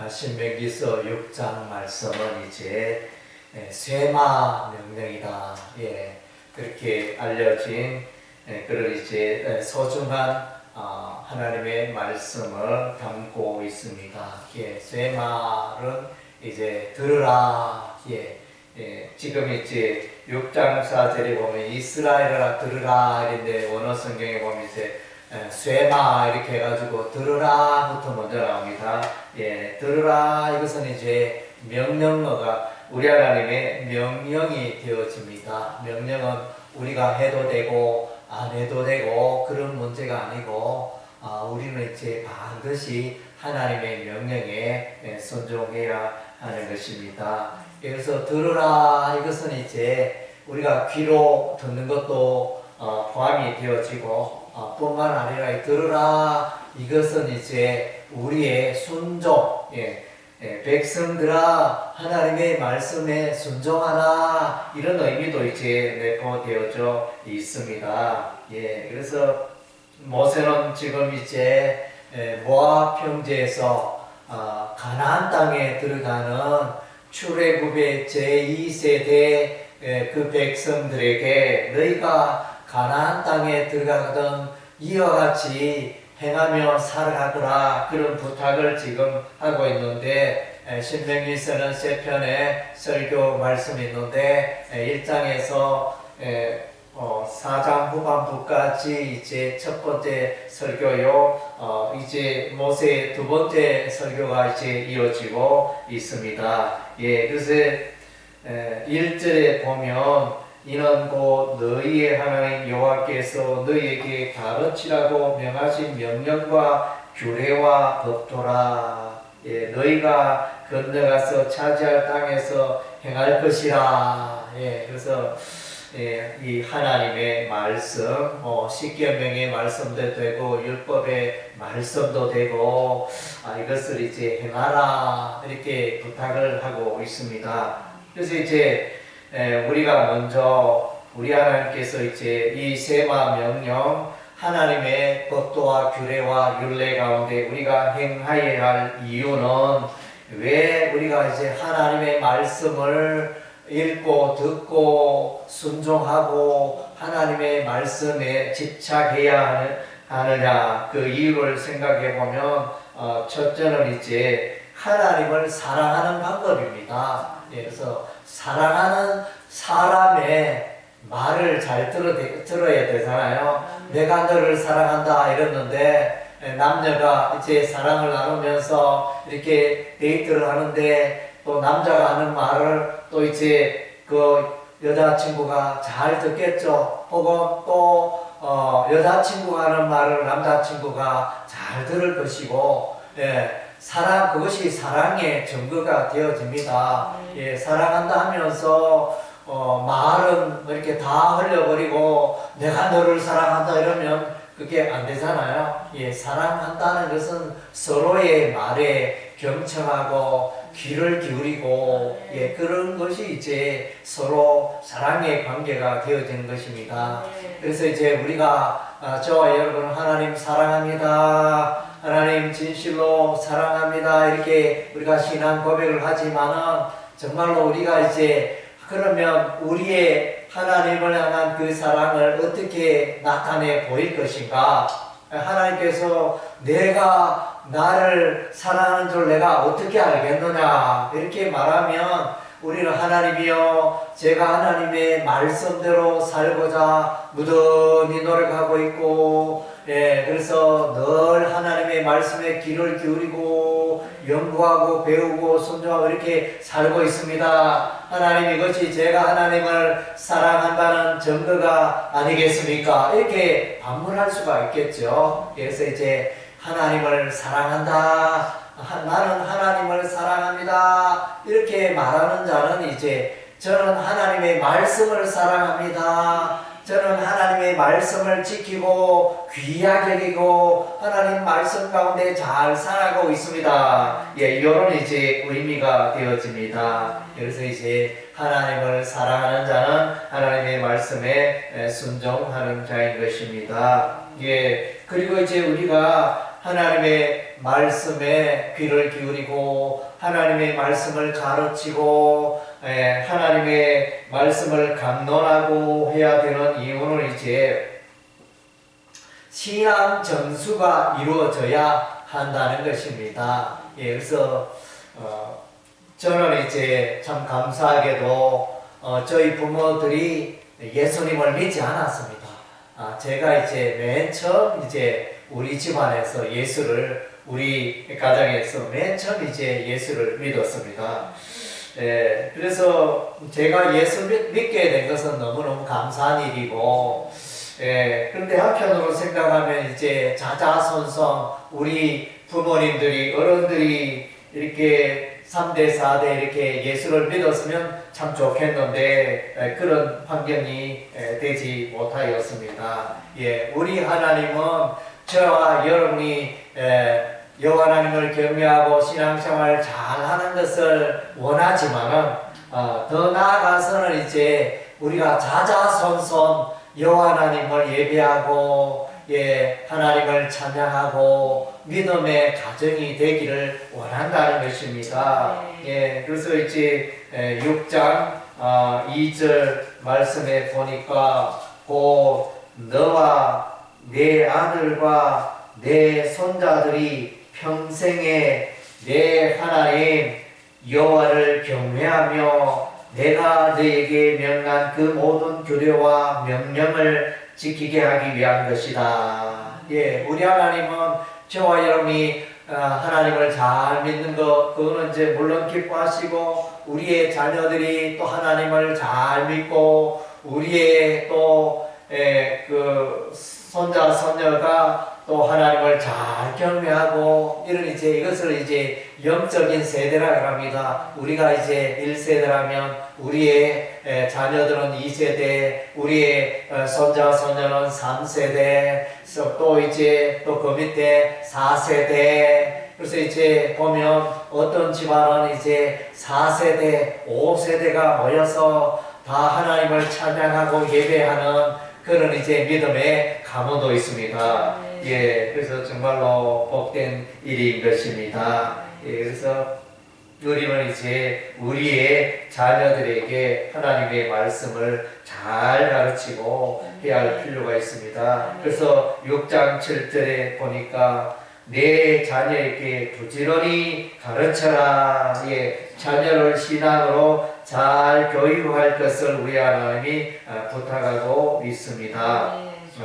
신명기서 6장 말씀은 이제 쇠마 명령이다. 그렇게 알려진 그런 이제 소중한 하나님의 말씀을 담고 있습니다. 쇠마는 이제 들으라. 지금 이제 6장 4절에 보면 이스라엘아 들으라 이런데 원어 성경에 보면 이제 쇠마 이렇게 해가지고 들으라부터 먼저 나옵니다. 들으라 이것은 이제 명령어가 우리 하나님의 명령이 되어집니다. 명령은 우리가 해도 되고 안 해도 되고 그런 문제가 아니고 우리는 이제 반드시 하나님의 명령에 순종해야 하는 것입니다. 그래서 들으라 이것은 이제 우리가 귀로 듣는 것도 포함이 되어지고 뿐만 아니라 들으라 이것은 이제 우리의 순종, 백성들아 하나님의 말씀에 순종하라 이런 의미도 이제 내포되어져 있습니다. 그래서 모세는 지금 이제 모압 평지에서 가나안 땅에 들어가는 출애굽의 제2세대 그 백성들에게 너희가 가나안 땅에 들어가거든 이와 같이 행하며 살아가더라 그런 부탁을 지금 하고 있는데 신명기서는 세 편의 설교 말씀이 있는데 1장에서 4장 후반부까지 이제 첫 번째 설교요 이제 모세의 두 번째 설교가 이제 이어지고 있습니다. 그래서 1절에 보면 이는 곧 너희의 하나님 여호와께서 너희에게 가르치라고 명하신 명령과 규례와 법도라. 너희가 건너가서 차지할 땅에서 행할 것이라. 그래서 이 하나님의 말씀, 십계명의 말씀도 되고 율법의 말씀도 되고 이것을 이제 행하라 이렇게 부탁을 하고 있습니다. 그래서 이제 우리가 먼저 우리 하나님께서 이제 이 쇠마 명령 하나님의 법도와 규례와 율례 가운데 우리가 행하여야 할 이유는 왜 우리가 이제 하나님의 말씀을 읽고 듣고 순종하고 하나님의 말씀에 집착해야 하느냐 그 이유를 생각해 보면 첫째는 이제 하나님을 사랑하는 방법입니다. 그래서 사랑하는 사람의 말을 잘 들어야 되잖아요. 내가 너를 사랑한다 이랬는데 남녀가 이제 사랑을 나누면서 이렇게 데이트를 하는데 또 남자가 하는 말을 또 이제 그 여자친구가 잘 듣겠죠. 혹은 또 여자친구가 하는 말을 남자친구가 잘 들을 것이고 사랑 그것이 사랑의 증거가 되어집니다. 사랑한다 하면서 말은 이렇게 다 흘려버리고 내가 너를 사랑한다 이러면 그게 안 되잖아요. 사랑한다는 것은 서로의 말에 경청하고 귀를 기울이고 그런 것이 이제 서로 사랑의 관계가 되어지는 것입니다. 그래서 이제 우리가 저와 여러분 하나님 사랑합니다. 하나님 진실로 사랑합니다. 이렇게 우리가 신앙 고백을 하지만은 정말로 우리가 이제 그러면 우리의 하나님을 향한 그 사랑을 어떻게 나타내 보일 것인가? 하나님께서 내가 나를 사랑하는 줄 내가 어떻게 알겠느냐? 이렇게 말하면 우리는 하나님이여 제가 하나님의 말씀대로 살고자 무던히 노력하고 있고 그래서 늘 하나님의 말씀에 귀를 기울이고 연구하고 배우고 순종하고 이렇게 살고 있습니다. 하나님 이것이 제가 하나님을 사랑한다는 증거가 아니겠습니까? 이렇게 반문할 수가 있겠죠. 그래서 이제 하나님을 사랑한다. 나는 하나님을 사랑합니다. 이렇게 말하는 자는 이제 저는 하나님의 말씀을 사랑합니다. 저는 하나님의 말씀을 지키고 귀하게 여기고 하나님 말씀 가운데 잘 살아가고 있습니다. 이런 이제 의미가 되어집니다. 그래서 이제 하나님을 사랑하는 자는 하나님의 말씀에 순종하는 자인 것입니다. 그리고 이제 우리가 하나님의 말씀에 귀를 기울이고 하나님의 말씀을 가르치고 하나님의 말씀을 강론하고 해야 되는 이유는 이제 신앙 전수가 이루어져야 한다는 것입니다. 그래서 저는 이제 참 감사하게도 저희 부모들이 예수님을 믿지 않았습니다. 제가 이제 맨 처음 이제 우리 집안에서 우리 가정에서 맨 처음 이제 예수를 믿었습니다. 그래서 제가 예수 믿게 된 것은 너무너무 감사한 일이고, 그런데 한편으로 생각하면 이제 자자손손 우리 부모님들이, 어른들이 이렇게 3대, 4대 이렇게 예수를 믿었으면 참 좋겠는데 그런 환경이 되지 못하였습니다. 우리 하나님은 저와 여러분이 여호와 하나님을 경외하고 신앙생활을 잘하는 것을 원하지만은 더 나아가서는 이제 우리가 자자손손 여호와 하나님을 예배하고 하나님을 찬양하고 믿음의 가정이 되기를 원한다는 것입니다. 그래서 이제 6장 2절 말씀에 보니까 너와 내 아들과 내 손자들이 평생에 내 하나님 여호와를 경외하며 내가 너에게 명한 그 모든 규례와 명령을 지키게 하기 위한 것이다. 우리 하나님은 저와 여러분이 하나님을 잘 믿는 것, 그거는 이제 물론 기뻐하시고, 우리의 자녀들이 또 하나님을 잘 믿고, 우리의 또 그 손자, 손녀가 또 하나님을 잘 경외하고, 이것을 이제 영적인 세대라고 합니다. 우리가 이제 1세대라면 우리의 자녀들은 2세대, 우리의 손자, 손녀는 3세대, 또 그 밑에 4세대. 그래서 이제 보면 어떤 집안은 이제 4세대, 5세대가 모여서 다 하나님을 찬양하고 예배하는 그런 이제 믿음의 가문도 있습니다. 그래서 정말로 복된 일인 것입니다. 그래서 우리는 이제 우리의 자녀들에게 하나님의 말씀을 잘 가르치고 해야 할 필요가 있습니다. 그래서 6장 7절에 보니까 내 자녀에게 부지런히 가르쳐라. 자녀를 신앙으로 잘 교육할 것을 우리 하나님이 부탁하고 있습니다.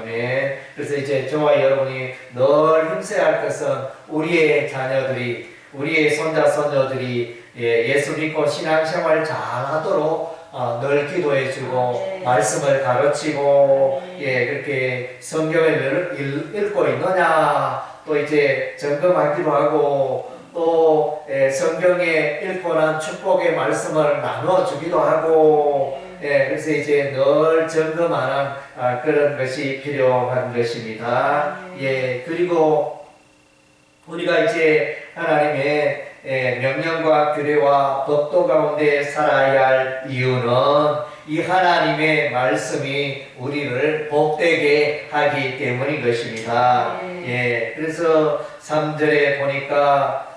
아멘. 그래서 이제 저와 여러분이 늘 힘써야 할 것은 우리의 자녀들이, 우리의 손자, 손녀들이 예수 믿고 신앙생활 잘 하도록 늘 기도해주고 말씀을 가르치고 그렇게 성경을 읽고 있느냐 또 이제 점검하기도 하고 또 성경에 읽고 난 축복의 말씀을 나눠주기도 하고 그래서 이제 늘 점검하는 그런 것이 필요한 것입니다. 그리고 우리가 이제 하나님의 명령과 규례와 법도 가운데 살아야 할 이유는 이 하나님의 말씀이 우리를 복되게 하기 때문인 것입니다. 그래서 3절에 보니까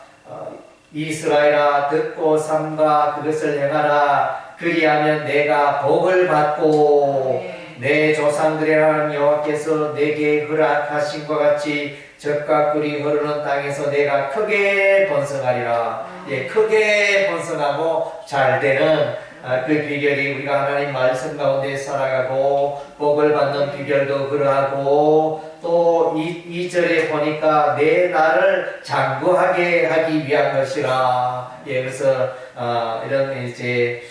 이스라엘아 듣고 삼가 그것을 행하라. 그리하면 내가 복을 받고 내 조상들의 하나님 여호와께서 내게 허락하신 것 같이 젖과 꿀이 흐르는 땅에서 내가 크게 번성하리라. 크게 번성하고 잘 되는 그 비결이 우리가 하나님 말씀 가운데 살아가고 복을 받는 비결도 그러하고 또 2절에 보니까 내 나를 장구하게 하기 위한 것이라. 그래서 이런 이제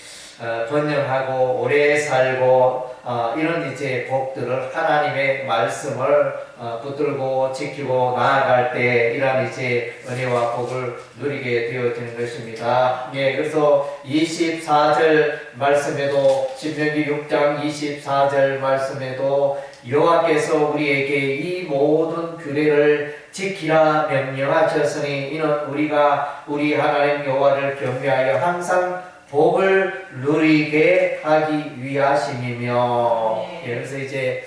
번영하고 오래 살고 이런 이제 복들을 하나님의 말씀을 붙들고 지키고 나아갈 때 이런 이제 은혜와 복을 누리게 되어지는 것입니다. 그래서 24절 말씀에도 신명기 6장 24절 말씀에도 여호와께서 우리에게 이 모든 규례를 지키라 명령하셨으니 이는 우리가 우리 하나님 여호와를 경외하여 항상 복을 누리게 하기 위하심이며 그래서 이제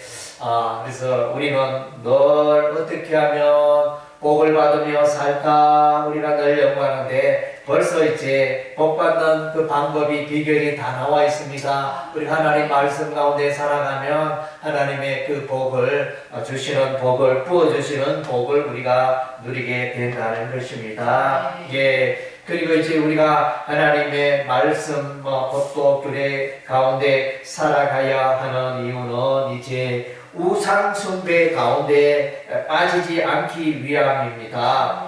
그래서 우리는 늘 어떻게 하면 복을 받으며 살까 우리가 늘 연구하는데 벌써 이제 복 받는 그 방법이 비결이 다 나와 있습니다. 우리 하나님 말씀 가운데 살아가면 하나님의 그 복을 주시는 복을 부어주시는 복을 우리가 누리게 된다는 것입니다. 예. 그리고 이제 우리가 하나님의 말씀 법도 규례 가운데 살아가야 하는 이유는 이제 우상 숭배 가운데 빠지지 않기 위함입니다.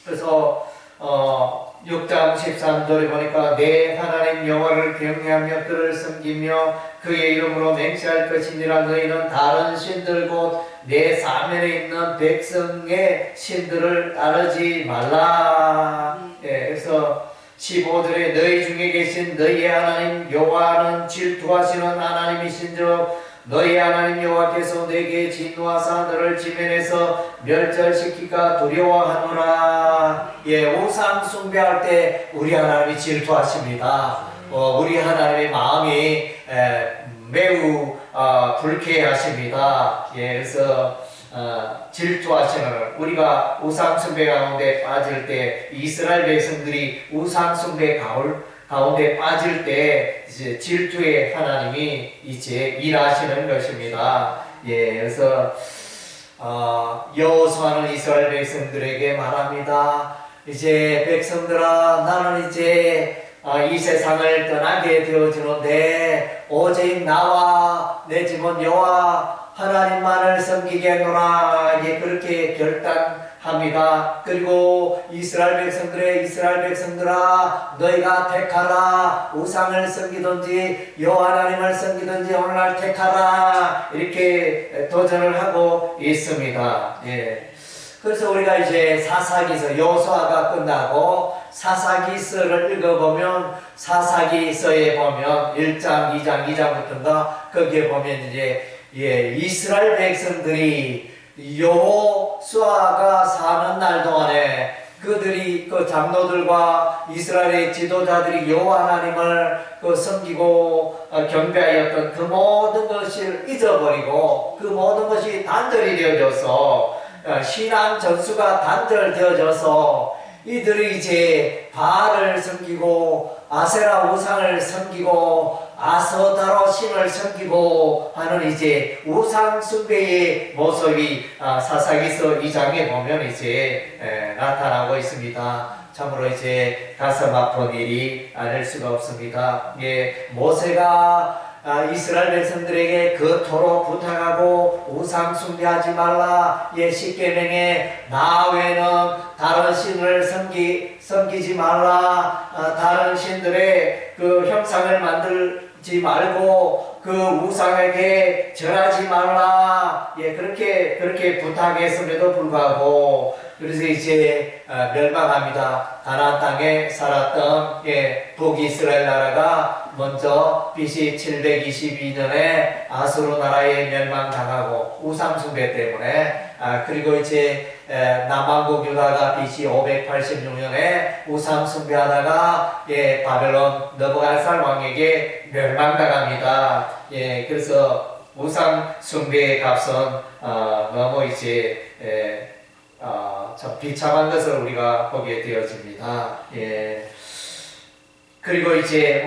그래서 6장 13절에 보니까 내 하나님 여호와를 경외하며 그를 섬기며 그의 이름으로 맹세할 것이니라. 너희는 다른 신들 곧 내 사면에 있는 백성의 신들을 따르지 말라. 예, 그래서 15절에 너희 중에 계신 너희의 하나님 여호와는 질투하시는 하나님이신즉 너희 하나님 여호와께서 너에게 진노하사 너를 지면에서 멸절시키까 두려워하노라. 예, 우상 숭배할 때 우리 하나님이 질투하십니다. 우리 하나님의 마음이 매우 불쾌하십니다. 예, 그래서 질투하시는 우리가 우상 숭배 가운데 빠질 때 이스라엘 백성들이 우상 숭배 가운데 빠질 때 이제 질투의 하나님이 이제 일하시는 것입니다. 예, 그래서 여호수아는 이스라엘 백성들에게 말합니다. 이제 백성들아, 나는 이제 이 세상을 떠나게 되어지는데 오직 나와 내 집은 여호와 하나님만을 섬기겠노라. 예, 그렇게 결단합니다. 그리고 이스라엘 백성들아, 너희가 택하라. 우상을 섬기든지 여호와 하나님을 섬기든지 오늘날 택하라. 이렇게 도전을 하고 있습니다. 예. 그래서 우리가 이제 사사기서 여호수아가 끝나고 사사기서를 읽어보면 사사기서에 보면 1장, 2장, 2장부터인가 거기에 보면 이제 이스라엘 백성들이 여호수아가 사는 날 동안에 그들이 그 장로들과 이스라엘의 지도자들이 여호와 하나님을 섬기고 경배하였던 그 모든 것을 잊어버리고 그 모든 것이 단절이 되어져서 신앙 전수가 단절되어져서 이들이 이제 바알을 섬기고 아세라 우상을 섬기고 아서다로 신을 섬기고 하는 이제 우상 숭배의 모습이 사사기서 2장에 보면 이제 나타나고 있습니다. 참으로 이제 가슴 아픈 일이 아닐 수가 없습니다. 예, 모세가 이스라엘 백성들에게 그토록 부탁하고 우상 숭배하지 말라. 예, 십계명에 나 외에는 다른 신을 섬기지 말라. 다른 신들의 그 형상을 만들지 말고 그 우상에게 절하지 말라. 예, 그렇게 부탁했음에도 불구하고 그래서 이제 멸망합니다. 가나안 땅에 살았던 북이스라엘 나라가 먼저 BC 722년에 아수르 나라에 멸망당하고 우상 숭배 때문에 그리고 이제 남왕국 유다가 BC 586년에 우상 숭배하다가 바벨론 느부갓네살 왕에게 멸망당합니다. 예, 그래서 우상 숭배의 값은 너무 이제 참 비참한 것을 우리가 보게 되어집니다. 예. 그리고 이제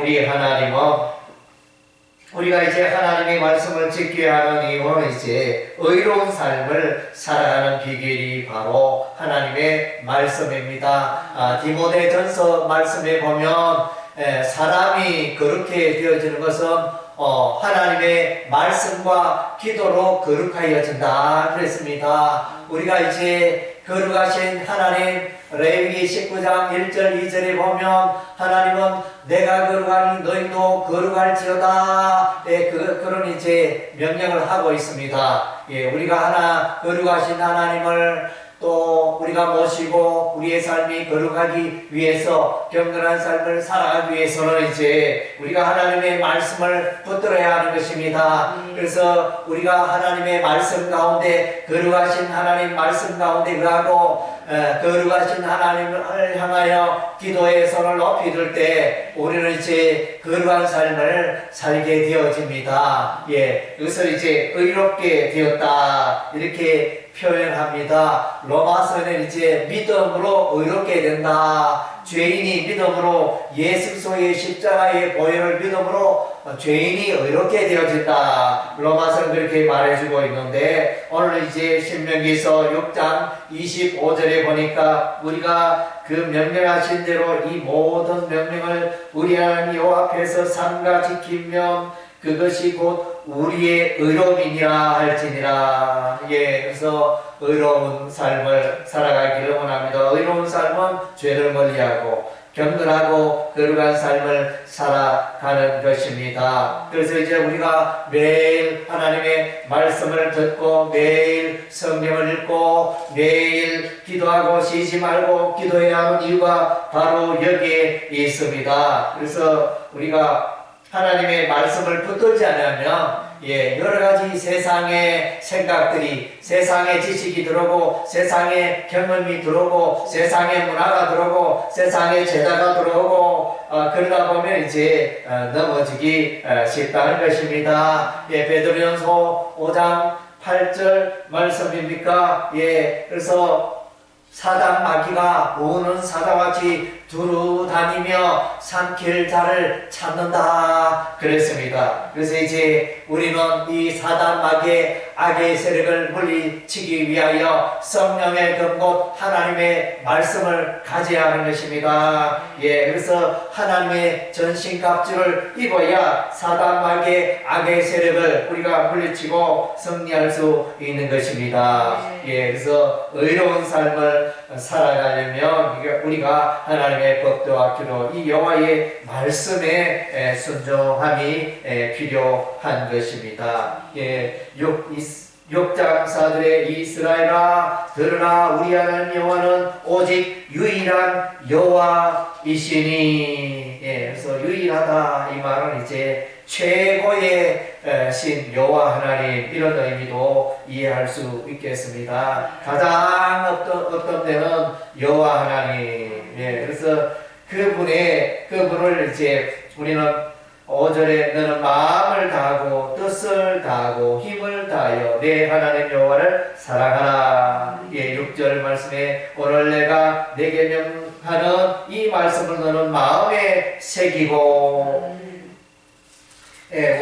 우리가 이제 하나님의 말씀을 지켜야 하는 이유는 이제 의로운 삶을 살아가는 비결이 바로 하나님의 말씀입니다. 디모데전서 말씀에 보면 사람이 거룩해 되어지는 것은 하나님의 말씀과 기도로 거룩하여진다 그랬습니다. 우리가 이제 거룩하신 하나님 레위기 19장 1절 2절에 보면 하나님은 내가 거룩하니 너희도 거룩할지어다. 그런 이제 명령을 하고 있습니다. 우리가 거룩하신 하나님을 또 우리가 모시고 우리의 삶이 거룩하기 위해서 경건한 삶을 살아가기 위해서는 이제 우리가 하나님의 말씀을 붙들어야 하는 것입니다. 그래서 우리가 하나님의 말씀 가운데 거룩하신 하나님 말씀 가운데 의하고 거룩하신 하나님을 향하여 기도의 손을 높이 들 때 우리는 이제 거룩한 삶을 살게 되어집니다. 그래서 이제 의롭게 되었다 이렇게 표현합니다. 로마서는 이제 믿음으로 의롭게 된다. 죄인이 믿음으로 예수 그리스도의 십자가의 보혈을 믿음으로 죄인이 의롭게 되어진다. 로마서는 그렇게 말해주고 있는데 오늘 이제 신명기서 6장 25절에 보니까 우리가 그 명령하신 대로 이 모든 명령을 우리 하나님 여호와 앞에서 삼가 지키면 그것이 곧 우리의 의로움이니라 할지니라. 예, 그래서 의로운 삶을 살아가기를 원합니다. 의로운 삶은 죄를 멀리하고 경건하고 거룩한 삶을 살아가는 것입니다. 그래서 이제 우리가 매일 하나님의 말씀을 듣고 매일 성경을 읽고 매일 기도하고 쉬지 말고 기도해야 하는 이유가 바로 여기에 있습니다. 그래서 우리가 하나님의 말씀을 붙들지 않으면 여러 가지 세상의 생각들이, 세상의 지식이 들어오고, 세상의 경험이 들어오고, 세상의 문화가 들어오고, 세상의 제자가 들어오고, 그러다 보면 이제 넘어지기 쉽다는 것입니다. 베드로전서 5장 8절 말씀입니까? 그래서 사단 마귀가 우는 사자같이 두루 다니며 삼킬 자를 찾는다 그랬습니다. 그래서 이제 우리는 이 사단 마귀의 악의 세력을 물리치기 위하여 성령의 근본 하나님의 말씀을 가져야 하는 것입니다. 그래서 하나님의 전신갑주를 입어야 사단 마귀의 악의 세력을 우리가 물리치고 승리할 수 있는 것입니다. 그래서 의로운 삶을 살아가려면 우리가 하나님의 법도와 기도, 이 여호와의 말씀에 순종함이 필요한 것입니다. 6장 4절에 이스라엘아 들으라 우리 하나님 여호와는 오직 유일한 여호와이시니. 그래서 유일하다 이 말은 이제 최고의 신 여호와 하나님, 이런 의미도 이해할 수 있겠습니다. 가장 어떤 데는 여호와 하나님. 그래서 그분을 이제 우리는 5절에 너는 마음을 다하고 뜻을 다하고 힘을 다하여 내 하나님 여호와를 사랑하라. 6절 말씀에 오늘 내가 내게 명하는 이 말씀을 너는 마음에 새기고,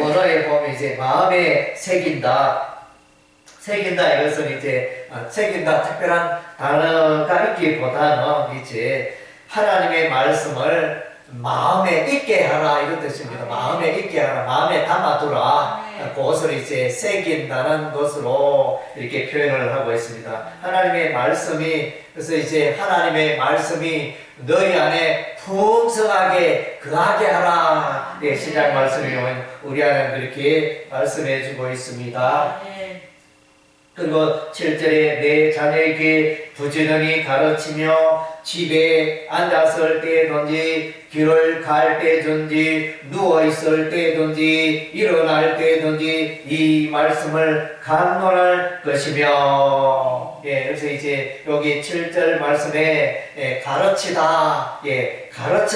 원어에 보면 이제 마음에 새긴다. 이것은 이제 새긴다 특별한 단어가 있기보다는 이제 하나님의 말씀을 마음에 있게 하라 이런 뜻입니다. 마음에 있게 하라, 마음에 담아두라. 그것을 이제 새긴다는 것으로 이렇게 표현을 하고 있습니다. 하나님의 말씀이, 그래서 이제 하나님의 말씀이 너희 안에 풍성하게 거하게 하라. 시작 말씀이 우리 안에 그렇게 말씀해 주고 있습니다. 그리고 7절에 내 자녀에게 부지런히 가르치며 집에 앉았을 때든지 길을 갈 때든지 누워있을 때든지 일어날 때든지 이 말씀을 간론할 것이며. 그래서 이제 여기 7절 말씀에 가르치다,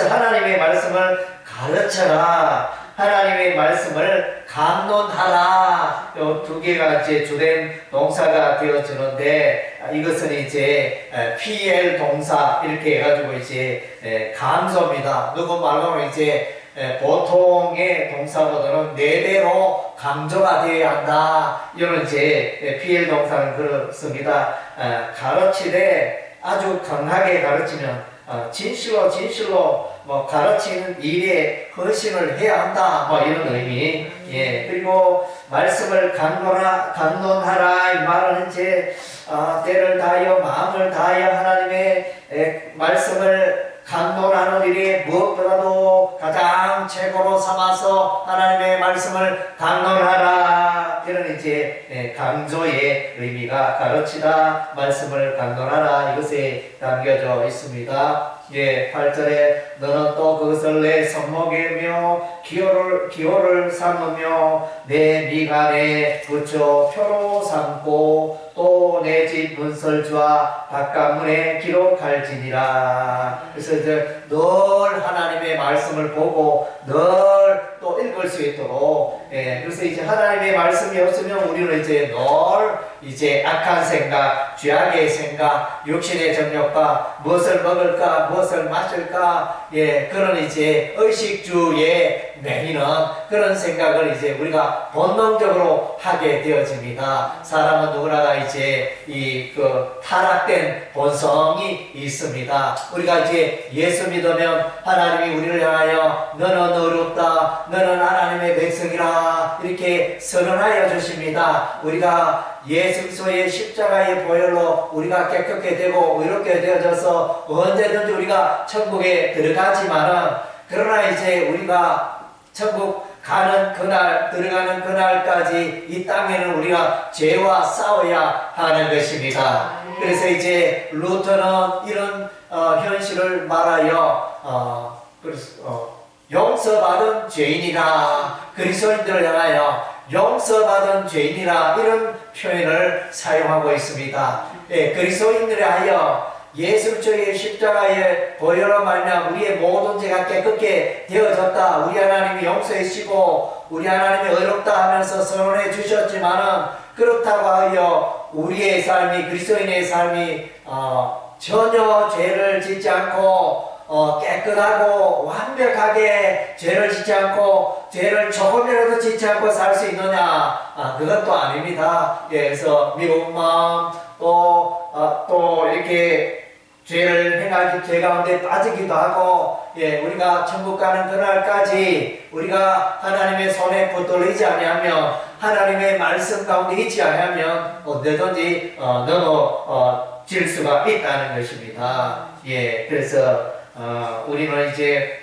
하나님의 말씀을 가르쳐라, 하나님의 말씀을 감론하라. 요 두 개가 이제 주된 동사가 되어지는데, 이것은 이제 PL 동사 이렇게 해가지고 이제 감소입니다. 누구 말로는 이제 보통의 동사보다는 네 배로 강조가 되어야 한다. 이런 이제 PL 동사는 그렇습니다. 가르치되 아주 강하게 가르치면 진실로 가르치는 일에 헌신을 해야 한다. 이런 의미. 그리고 말씀을 간론하라. 이 말은 이제 때를 다하여 마음을 다하여 하나님의 말씀을 간론하는 일이 무엇보다도 가장 최고로 삼아서 하나님의 말씀을 간론하라. 이런 이제 강조의 의미가 가르치다, 말씀을 간론하라, 이것에 담겨져 있습니다. 8절에 너는 또 그것을 내 손목에 기호를 삼으며 내 미간에 붙여 표로 삼고 또 내 집 문설주와 바깥문에 기록할지니라. 그래서 이제 늘 하나님의 말씀을 보고 늘 또 읽을 수 있도록. 그래서 이제 하나님의 말씀이 없으면 우리는 이제 늘 이제 악한 생각, 죄악의 생각, 육신의 정욕과 무엇을 먹을까, 무엇을 마실까, 예, 그런 이제 의식주에 매이는 그런 생각을 이제 우리가 본능적으로 하게 되어집니다. 사람은 누구나 이제 타락된 본성이 있습니다. 우리가 이제 예수 믿으면 하나님이 우리를 향하여 너는 의롭다, 너는 하나님의 백성이라 이렇게 선언하여 주십니다. 우리가 예수 그리스도의 십자가의 보혈로 우리가 깨끗게 되고 의롭게 되어져서 언제든지 우리가 천국에 들어가지만은, 그러나 이제 우리가 천국 가는 그날, 들어가는 그날까지 이 땅에는 우리가 죄와 싸워야 하는 것입니다. 그래서 이제 루터는 이런 현실을 말하여 용서받은 죄인이라, 그리스도인들을 향하여 용서받은 죄인이라 이런 표현을 사용하고 있습니다. 예, 그리스도인들에 하여 예수 그리스도의 십자가의 보혈로 말미암아 우리의 모든 죄가 깨끗게 되어졌다, 우리 하나님이 용서해 주시고 우리 하나님이 의롭다 하면서 선언해 주셨지만은, 그렇다고 하여 우리의 삶이, 그리스도인의 삶이 전혀 죄를 짓지 않고 깨끗하고 완벽하게 죄를 짓지 않고 죄를 조금이라도 짓지 않고 살 수 있느냐? 그것도 아닙니다. 예, 그래서 미운 마음, 또 이렇게 죄를 행하기, 죄 가운데 빠지기도 하고, 예, 우리가 천국 가는 그날까지 우리가 하나님의 손에 붙들리지 아니하면, 하나님의 말씀 가운데 있지 아니하면 언제든지 넘어질 수가 있다는 것입니다. 예, 그래서 우리는 이제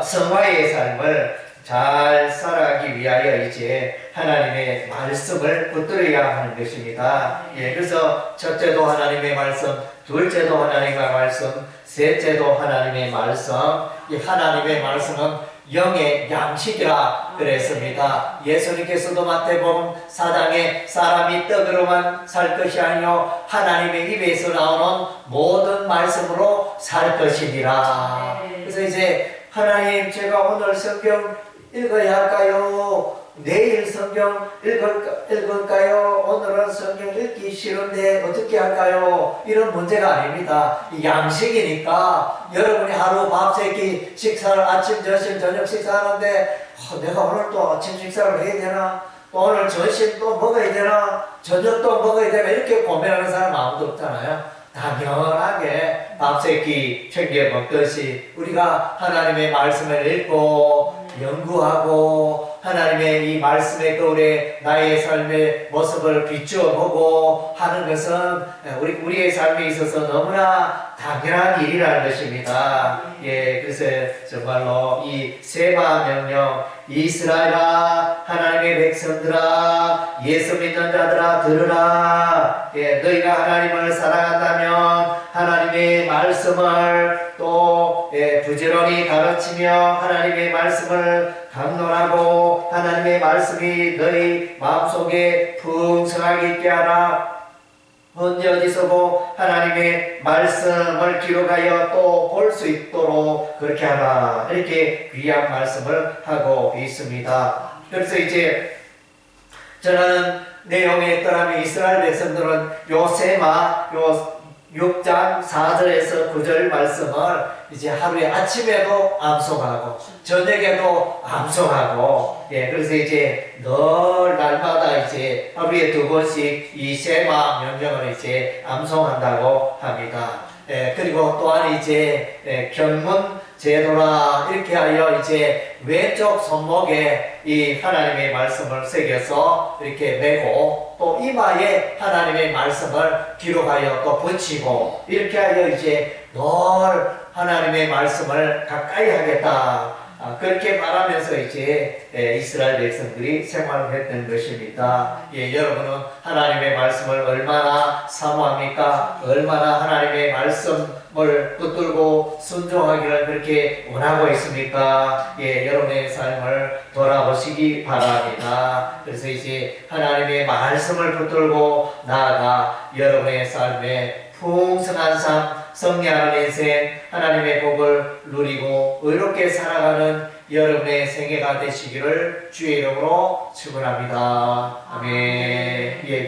성화의 삶을 잘 살아가기 위하여 이제 하나님의 말씀을 붙들어야 하는 것입니다. 예, 그래서 첫째도 하나님의 말씀, 둘째도 하나님의 말씀, 셋째도 하나님의 말씀. 이 하나님의 말씀은 영의 양식이라 그랬습니다. 예수님께서도 마태복음 4장에 사람이 떡으로만 살 것이 아니요 하나님의 입에서 나오는 모든 말씀으로 살 것이니라. 그래서 이제 하나님, 제가 오늘 성경 읽어야 할까요? 내일 성경 읽을까요? 오늘은 성경 읽기 싫은데 어떻게 할까요? 이런 문제가 아닙니다. 양식이니까 여러분이 하루 밥 세끼 식사를 아침, 점심, 저녁 식사하는데 내가 오늘 또 아침 식사를 해야 되나? 또 오늘 점심 또 먹어야 되나? 저녁 또 먹어야 되나? 이렇게 고민하는 사람 아무도 없잖아요. 당연하게 밥 세끼 챙겨 먹듯이 우리가 하나님의 말씀을 읽고 연구하고 하나님의 이 말씀의 거울에 나의 삶의 모습을 비추어 보고 하는 것은 우리의 삶에 있어서 너무나 당연한 일이라는 것입니다. 예, 그래서 정말로 이 세마 명령, 이스라엘아, 하나님의 백성들아, 예수 믿는 자들아 들으라. 예, 너희가 하나님을 사랑한다면 하나님의 말씀을 또 부지런히 가르치며 하나님의 말씀을 강론하고 하나님의 말씀이 너희 마음속에 풍성하게 있게 하라. 언제 어디서고 하나님의 말씀을 기록하여 또 볼 수 있도록 그렇게 하라. 이렇게 귀한 말씀을 하고 있습니다. 그래서 이제 저는 내용에 따르면 이스라엘 백성들은 요세마 6장 4절에서 9절 말씀을 이제 하루에 아침에도 암송하고 저녁에도 암송하고, 예, 그래서 이제 늘 날마다 이제 하루에 2번씩 이 세마 명령을 이제 암송한다고 합니다. 예, 그리고 또한 이제 견문 제도라 이렇게 하여 이제 왼쪽 손목에 이 하나님의 말씀을 새겨서 이렇게 메고 또 이마에 하나님의 말씀을 기록하여 또 붙이고 이렇게 하여 이제 늘 하나님의 말씀을 가까이 하겠다. 그렇게 말하면서 이제 이스라엘 백성들이 생활을 했던 것입니다. 예, 여러분은 하나님의 말씀을 얼마나 사모합니까? 얼마나 하나님의 말씀을 붙들고 순종하기를 그렇게 원하고 있습니까? 예, 여러분의 삶을 돌아보시기 바랍니다. 그래서 이제 하나님의 말씀을 붙들고 나아가 여러분의 삶에 풍성한 삶, 승리하는 인생, 하나님의 복을 누리고 의롭게 살아가는 여러분의 생애가 되시기를 주의 이름으로 축원합니다. 아멘. 예.